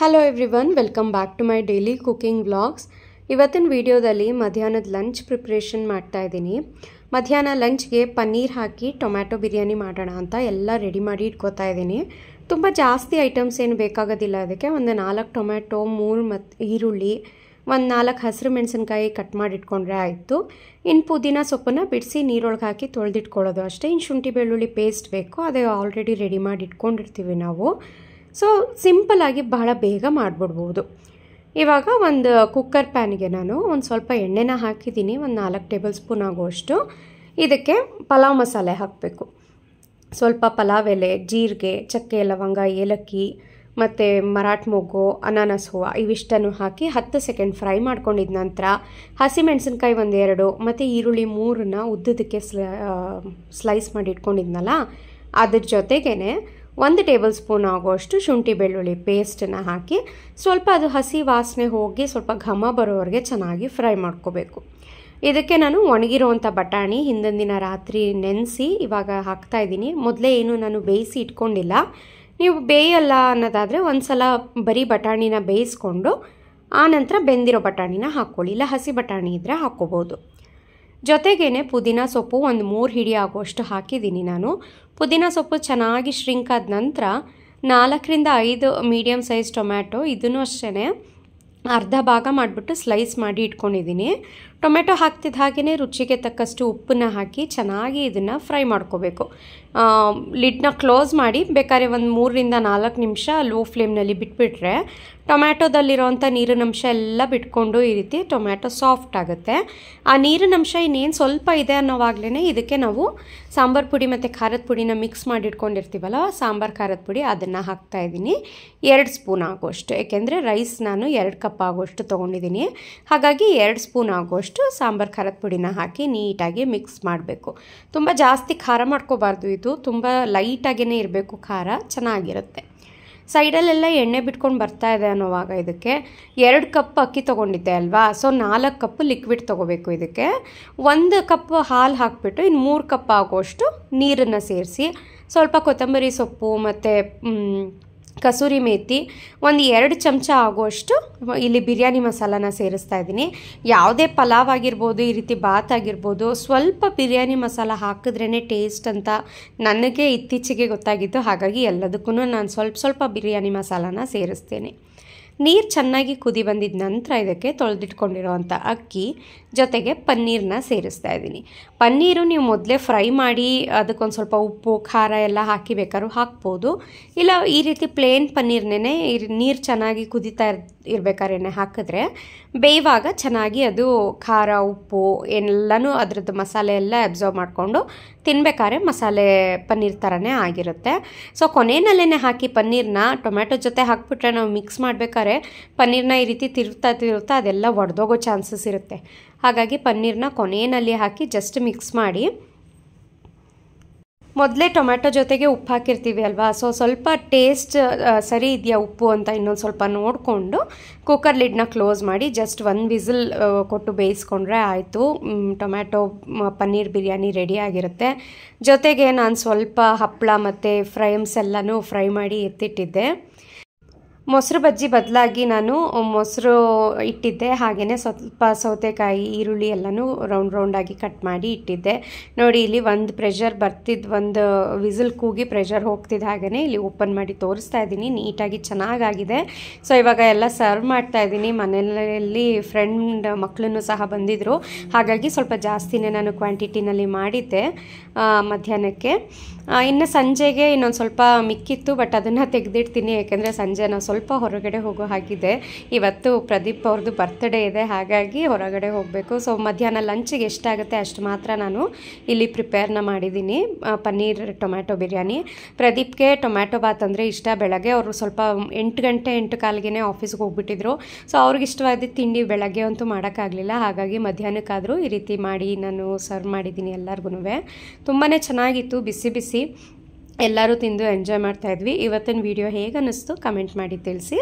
Hello everyone, welcome back to my daily cooking vlogs. ಇವತ್ತಿನ ವಿಡಿಯೋದಲ್ಲಿ ಮಧ್ಯಾಹ್ನದ ಲಂಚ್ ಪ್ರಿಪ್ರೇಷನ್ ಮಾಡ್ತಾ ಇದ್ದೀನಿ. ಮಧ್ಯಾಹ್ನ ಲಂಚ್ಗೆ ಪನ್ನೀರ್ ಹಾಕಿ ಟೊಮ್ಯಾಟೊ ಬಿರಿಯಾನಿ ಮಾಡೋಣ ಅಂತ ಎಲ್ಲ ರೆಡಿ ಮಾಡಿ ಇಟ್ಕೋತಾ ಇದ್ದೀನಿ. ತುಂಬ ಜಾಸ್ತಿ ಐಟಮ್ಸ್ ಏನು ಬೇಕಾಗೋದಿಲ್ಲ. ಅದಕ್ಕೆ ಒಂದು 4 ಟೊಮ್ಯಾಟೊ, 3 ಈರುಳ್ಳಿ, ಒಂದು 4 ಹಸಿರು ಮೆಣಸಿನ್ಕಾಯಿ ಕಟ್ ಮಾಡಿ ಇಟ್ಕೊಂಡ್ರೆ ಆಯಿತು. ಇನ್ನು ಪುದೀನ ಸೊಪ್ಪನ್ನು ಬಿಡಿಸಿ ನೀರೊಳಗೆ ಹಾಕಿ ತೊಳೆದಿಟ್ಕೊಳ್ಳೋದು ಅಷ್ಟೇ. ಇನ್ನು ಶುಂಠಿ ಬೆಳ್ಳುಳ್ಳಿ ಪೇಸ್ಟ್ ಬೇಕು, ಅದೇ ಆಲ್ರೆಡಿ ರೆಡಿ ಮಾಡಿ ಇಟ್ಕೊಂಡಿರ್ತೀವಿ ನಾವು. ಸೊ ಸಿಂಪಲ್ಲಾಗಿ ಬಹಳ ಬೇಗ ಮಾಡಿಬಿಡ್ಬೋದು. ಇವಾಗ ಒಂದು ಕುಕ್ಕರ್ ಪ್ಯಾನಿಗೆ ನಾನು ಒಂದು ಸ್ವಲ್ಪ ಎಣ್ಣೆನ ಹಾಕಿದ್ದೀನಿ, ಒಂದು 4 ಟೇಬಲ್ ಸ್ಪೂನ್ ಆಗುವಷ್ಟು. ಇದಕ್ಕೆ ಪಲಾವ್ ಮಸಾಲೆ ಹಾಕಬೇಕು. ಸ್ವಲ್ಪ ಪಲಾವ್ ಎಲೆ, ಜೀರಿಗೆ, ಚಕ್ಕೆ, ಲವಂಗ, ಏಲಕ್ಕಿ ಮತ್ತು ಮರಾಠ ಮೊಗ್ಗು, ಅನಾನಸ್ ಹೂವು ಇವಿಷ್ಟನ್ನು ಹಾಕಿ 10 ಸೆಕೆಂಡ್ ಫ್ರೈ ಮಾಡ್ಕೊಂಡಿದ್ದ ನಂತರ ಹಸಿಮೆಣಸಿನ್ಕಾಯಿ 1-2 ಮತ್ತು ಈರುಳ್ಳಿ 3ನ್ನ ಉದ್ದದಕ್ಕೆ ಸ್ಲೈಸ್ ಮಾಡಿ ಇಟ್ಕೊಂಡಿದ್ನಲ್ಲ, ಅದ್ರ ಜೊತೆಗೇ 1 ಟೇಬಲ್ ಸ್ಪೂನ್ ಆಗುವಷ್ಟು ಶುಂಠಿ ಬೆಳ್ಳುಳ್ಳಿ ಪೇಸ್ಟನ್ನು ಹಾಕಿ ಸ್ವಲ್ಪ ಅದು ಹಸಿ ವಾಸನೆ ಹೋಗಿ ಸ್ವಲ್ಪ ಘಮ ಬರೋವರೆಗೆ ಚೆನ್ನಾಗಿ ಫ್ರೈ ಮಾಡ್ಕೋಬೇಕು. ಇದಕ್ಕೆ ನಾನು ಒಣಗಿರೋವಂಥ ಬಟಾಣಿ ಹಿಂದಿನ ದಿನ ರಾತ್ರಿ ನೆನೆಸಿ ಇವಾಗ ಹಾಕ್ತಾಯಿದ್ದೀನಿ. ಮೊದಲೇ ಏನು ನಾನು ಬೇಯಿಸಿ ಇಟ್ಕೊಂಡಿಲ್ಲ. ನೀವು ಬೇಯಲ್ಲ ಅನ್ನೋದಾದರೆ ಒಂದು ಸಲ ಬರೀ ಬಟಾಣಿನ ಬೇಯಿಸ್ಕೊಂಡು ಆನಂತರ ಬೆಂದಿರೋ ಬಟಾಣಿನ ಹಾಕ್ಕೊಳ್ಳಿ, ಇಲ್ಲ ಹಸಿ ಬಟಾಣಿ ಇದ್ದರೆ ಹಾಕ್ಕೋಬೋದು. ಜೊತೆಗೇ ಪುದೀನ ಸೊಪ್ಪು ಒಂದು 3 ಹಿಡಿ ಆಗುವಷ್ಟು ಹಾಕಿದ್ದೀನಿ ನಾನು. ಪುದೀನ ಸೊಪ್ಪು ಚೆನ್ನಾಗಿ ಶ್ರಿಂಕ್ ಆದ ನಂತರ 4-5 ಮೀಡಿಯಮ್ ಸೈಜ್ ಟೊಮ್ಯಾಟೊ, ಇದನ್ನು ಅಷ್ಟೇ ಅರ್ಧ ಭಾಗ ಮಾಡಿಬಿಟ್ಟು ಸ್ಲೈಸ್ ಮಾಡಿ ಇಟ್ಕೊಂಡಿದ್ದೀನಿ. ಟೊಮೆಟೊ ಹಾಕ್ತಿದ್ದ ಹಾಗೆಯೇ ರುಚಿಗೆ ತಕ್ಕಷ್ಟು ಉಪ್ಪನ್ನ ಹಾಕಿ ಚೆನ್ನಾಗಿ ಇದನ್ನು ಫ್ರೈ ಮಾಡ್ಕೋಬೇಕು. ಲಿಡ್ನ ಕ್ಲೋಸ್ ಮಾಡಿ ಬೇಕಾದ್ರೆ ಒಂದು 3-4 ನಿಮಿಷ ಲೋ ಫ್ಲೇಮ್ನಲ್ಲಿ ಬಿಟ್ಬಿಟ್ರೆ ಟೊಮ್ಯಾಟೊದಲ್ಲಿರೋವಂಥ ನೀರಿನಂಶ ಎಲ್ಲ ಬಿಟ್ಕೊಂಡು ಈ ರೀತಿ ಟೊಮ್ಯಾಟೊ ಸಾಫ್ಟ್ ಆಗುತ್ತೆ. ಆ ನೀರಿನಂಶ ಇನ್ನೇನು ಸ್ವಲ್ಪ ಇದೆ ಅನ್ನೋವಾಗಲೇ ಇದಕ್ಕೆ ನಾವು ಸಾಂಬಾರು ಪುಡಿ ಮತ್ತು ಖಾರದ ಪುಡಿನ ಮಿಕ್ಸ್ ಮಾಡಿ ಇಟ್ಕೊಂಡಿರ್ತೀವಲ್ಲ, ಸಾಂಬಾರು ಖಾರದ ಪುಡಿ ಅದನ್ನು ಹಾಕ್ತಾಯಿದ್ದೀನಿ 2 ಸ್ಪೂನ್ ಆಗುವಷ್ಟು. ಏಕೆಂದರೆ ರೈಸ್ ನಾನು 2 ಕಪ್ ಆಗುವಷ್ಟು ತೊಗೊಂಡಿದ್ದೀನಿ. ಹಾಗಾಗಿ 2 ಸ್ಪೂನ್ ಆಗುವಷ್ಟು ಸಾಂಬಾರು ಖಾರದ ಪುಡಿನ ಹಾಕಿ ನೀಟಾಗಿ ಮಿಕ್ಸ್ ಮಾಡಬೇಕು. ತುಂಬ ಜಾಸ್ತಿ ಖಾರ ಮಾಡ್ಕೋಬಾರ್ದು, ಇದು ತುಂಬ ಲೈಟಾಗೇ ಇರಬೇಕು, ಖಾರ ಚೆನ್ನಾಗಿರುತ್ತೆ. ಸೈಡಲ್ಲೆಲ್ಲ ಎಣ್ಣೆ ಬಿಟ್ಕೊಂಡು ಬರ್ತಾ ಇದೆ ಅನ್ನೋವಾಗ ಇದಕ್ಕೆ 2 ಕಪ್ ಅಕ್ಕಿ ತೊಗೊಂಡಿದ್ದೆ ಅಲ್ವಾ, ಸೊ 4 ಕಪ್ ಲಿಕ್ವಿಡ್ ತೊಗೋಬೇಕು. ಇದಕ್ಕೆ 1 ಕಪ್ ಹಾಲು ಹಾಕಿಬಿಟ್ಟು ಇನ್ನು 3 ಕಪ್ ಆಗುವಷ್ಟು ನೀರನ್ನು ಸೇರಿಸಿ ಸ್ವಲ್ಪ ಕೊತ್ತಂಬರಿ ಸೊಪ್ಪು ಮತ್ತು ಕಸೂರಿ ಮೇಥಿ 1-2 ಚಮಚ ಆಗುವಷ್ಟು ಇಲ್ಲಿ ಬಿರಿಯಾನಿ ಮಸಾಲಾನ ಸೇರಿಸ್ತಾ ಇದ್ದೀನಿ. ಯಾವುದೇ ಪಲಾವ್ ಆಗಿರ್ಬೋದು, ಈ ರೀತಿ ಬಾತ್ ಆಗಿರ್ಬೋದು, ಸ್ವಲ್ಪ ಬಿರಿಯಾನಿ ಮಸಾಲ ಹಾಕಿದ್ರೇ ಟೇಸ್ಟ್ ಅಂತ ನನಗೆ ಇತ್ತೀಚೆಗೆ ಗೊತ್ತಾಗಿತ್ತು. ಹಾಗಾಗಿ ಎಲ್ಲದಕ್ಕೂ ನಾನು ಸ್ವಲ್ಪ ಬಿರಿಯಾನಿ ಮಸಾಲಾನ ಸೇರಿಸ್ತೇನೆ. ನೀರು ಚೆನ್ನಾಗಿ ಕುದಿ ಬಂದಿದ್ದ ನಂತರ ಇದಕ್ಕೆ ತೊಳೆದಿಟ್ಕೊಂಡಿರೋವಂಥ ಅಕ್ಕಿ ಜೊತೆಗೆ ಪನ್ನೀರನ್ನ ಸೇರಿಸ್ತಾ ಇದ್ದೀನಿ. ಪನ್ನೀರು ನೀವು ಮೊದಲೇ ಫ್ರೈ ಮಾಡಿ ಅದಕ್ಕೊಂದು ಸ್ವಲ್ಪ ಉಪ್ಪು ಖಾರ ಎಲ್ಲ ಹಾಕಿ ಬೇಕಾದ್ರೂ ಹಾಕ್ಬೋದು, ಇಲ್ಲ ಈ ರೀತಿ ಪ್ಲೇನ್ ಪನ್ನೀರ್ನೇ ನೀರು ಚೆನ್ನಾಗಿ ಕುದೀತಾ ಇರಬೇಕಾದ್ರೆ ಹಾಕಿದ್ರೆ ಬೇಯುವಾಗ ಚೆನ್ನಾಗಿ ಅದು ಖಾರ ಉಪ್ಪು ಎಲ್ಲನೂ ಅದರದ್ದು ಮಸಾಲೆ ಎಲ್ಲ ಅಬ್ಸರ್ವ್ ಮಾಡಿಕೊಂಡು ತಿನ್ಬೇಕಾದ್ರೆ ಮಸಾಲೆ ಪನ್ನೀರ್ ಥರನೇ ಆಗಿರುತ್ತೆ. ಸೊ ಕೊನೆಯಲ್ಲೇ ಹಾಕಿ ಪನ್ನೀರನ್ನ ಟೊಮ್ಯಾಟೊ ಜೊತೆ ಹಾಕ್ಬಿಟ್ರೆ ನಾವು ಮಿಕ್ಸ್ ಮಾಡಬೇಕಾದ್ರೆ ಪನ್ನೀರನ್ನ ಈ ರೀತಿ ತಿರುತ್ತಾ ಅದೆಲ್ಲ ಒಡೆದೋಗೋ ಚಾನ್ಸಸ್ ಇರುತ್ತೆ. ಹಾಗಾಗಿ ಪನ್ನೀರನ್ನ ಕೊನೆಯಲ್ಲಿ ಹಾಕಿ ಜಸ್ಟ್ ಮಿಕ್ಸ್ ಮಾಡಿ, ಮೊದಲೇ ಟೊಮ್ಯಾಟೊ ಜೊತೆಗೆ ಉಪ್ಪು ಹಾಕಿರ್ತೀವಿ ಅಲ್ವಾ, ಸೊ ಸ್ವಲ್ಪ ಟೇಸ್ಟ್ ಸರಿ ಇದೆಯಾ ಉಪ್ಪು ಅಂತ ಇನ್ನೊಂದು ಸ್ವಲ್ಪ ನೋಡಿಕೊಂಡು ಕುಕ್ಕರ್ ಲಿಡ್ನ ಕ್ಲೋಸ್ ಮಾಡಿ ಜಸ್ಟ್ 1 ವಿಸಿಲ್ ಕೊಟ್ಟು ಬೇಯಿಸ್ಕೊಂಡ್ರೆ ಆಯಿತು. ಟೊಮ್ಯಾಟೊ ಪನ್ನೀರ್ ಬಿರಿಯಾನಿ ರೆಡಿ ಆಗಿರುತ್ತೆ. ಜೊತೆಗೆ ನಾನು ಸ್ವಲ್ಪ ಹಪ್ಪಳ ಮತ್ತು ಫ್ರೈಮ್ಸ್ ಎಲ್ಲನೂ ಫ್ರೈ ಮಾಡಿ ಎತ್ತಿಟ್ಟಿದ್ದೆ. ಮೊಸರು ಬಜ್ಜಿ ಬದಲಾಗಿ ನಾನು ಮೊಸರು ಇಟ್ಟಿದ್ದೆ. ಹಾಗೆಯೇ ಸ್ವಲ್ಪ ಸೌತೆಕಾಯಿ, ಈರುಳ್ಳಿ ಎಲ್ಲನೂ ರೌಂಡಾಗಿ ಕಟ್ ಮಾಡಿ ಇಟ್ಟಿದ್ದೆ. ನೋಡಿ ಇಲ್ಲಿ ಒಂದು ಪ್ರೆಷರ್ ಒಂದು ವಿಸಿಲ್ ಕೂಗಿ ಪ್ರೆಷರ್ ಹೋಗ್ತಿದ್ದ ಹಾಗೆಯೇ ಇಲ್ಲಿ ಓಪನ್ ಮಾಡಿ ತೋರಿಸ್ತಾ ಇದ್ದೀನಿ. ನೀಟಾಗಿ ಚೆನ್ನಾಗಾಗಿದೆ. ಸೊ ಇವಾಗ ಎಲ್ಲ ಸರ್ವ್ ಮಾಡ್ತಾ ಇದ್ದೀನಿ. ಮನೆಯಲ್ಲಿ ಫ್ರೆಂಡ್ ಮಕ್ಕಳನ್ನು ಸಹ ಬಂದಿದ್ದರು, ಹಾಗಾಗಿ ಸ್ವಲ್ಪ ಜಾಸ್ತಿನೇ ನಾನು ಕ್ವಾಂಟಿಟಿನಲ್ಲಿ ಮಾಡಿದ್ದೆ ಮಧ್ಯಾಹ್ನಕ್ಕೆ. ಇನ್ನು ಸಂಜೆಗೆ ಇನ್ನೊಂದು ಸ್ವಲ್ಪ ಮಿಕ್ಕಿತ್ತು, ಬಟ್ ಅದನ್ನು ತೆಗೆದಿಡ್ತೀನಿ. ಯಾಕೆಂದರೆ ಸಂಜೆ ನಾವು ಸ್ವಲ್ಪ ಹೊರಗಡೆ ಹೋಗೋ ಹಾಗಿದೆ. ಇವತ್ತು ಪ್ರದೀಪ್ ಅವ್ರದ್ದು ಬರ್ತ್ಡೇ ಇದೆ, ಹಾಗಾಗಿ ಹೊರಗಡೆ ಹೋಗಬೇಕು. ಸೊ ಮಧ್ಯಾಹ್ನ ಲಂಚಿಗೆ ಎಷ್ಟಾಗುತ್ತೆ ಅಷ್ಟು ಮಾತ್ರ ನಾನು ಇಲ್ಲಿ ಪ್ರಿಪೇರ್ನ ಮಾಡಿದ್ದೀನಿ. ಪನ್ನೀರ್ ಟೊಮ್ಯಾಟೊ ಬಿರಿಯಾನಿ. ಪ್ರದೀಪ್ಗೆ ಟೊಮ್ಯಾಟೊ ಬಾತ್ ಅಂದರೆ ಇಷ್ಟ. ಬೆಳಗ್ಗೆ ಅವರು ಸ್ವಲ್ಪ 8 ಗಂಟೆ 8:15ಗೆ ಆಫೀಸ್ಗೆ ಹೋಗ್ಬಿಟ್ಟಿದ್ರು. ಸೊ ಅವ್ರಿಗೆ ಇಷ್ಟವಾದ ತಿಂಡಿ ಬೆಳಗ್ಗೆ ಅಂತೂ ಮಾಡೋಕ್ಕಾಗಲಿಲ್ಲ. ಹಾಗಾಗಿ ಮಧ್ಯಾಹ್ನಕ್ಕಾದರೂ ಈ ರೀತಿ ಮಾಡಿ ನಾನು ಸರ್ವ್ ಮಾಡಿದ್ದೀನಿ ಎಲ್ಲರಿಗೂ. ತುಂಬಾ ಚೆನ್ನಾಗಿತ್ತು, ಬಿಸಿ ಎಲ್ಲರೂ ತಿಂದು ಎಂಜಾಯ್ ಮಾಡ್ತಾಯಿದ್ವಿ. ಇವತ್ತಿನ ವಿಡಿಯೋ ಹೇಗೆ ಅನ್ನಿಸ್ತು ಕಮೆಂಟ್ ಮಾಡಿ ತಿಳಿಸಿ.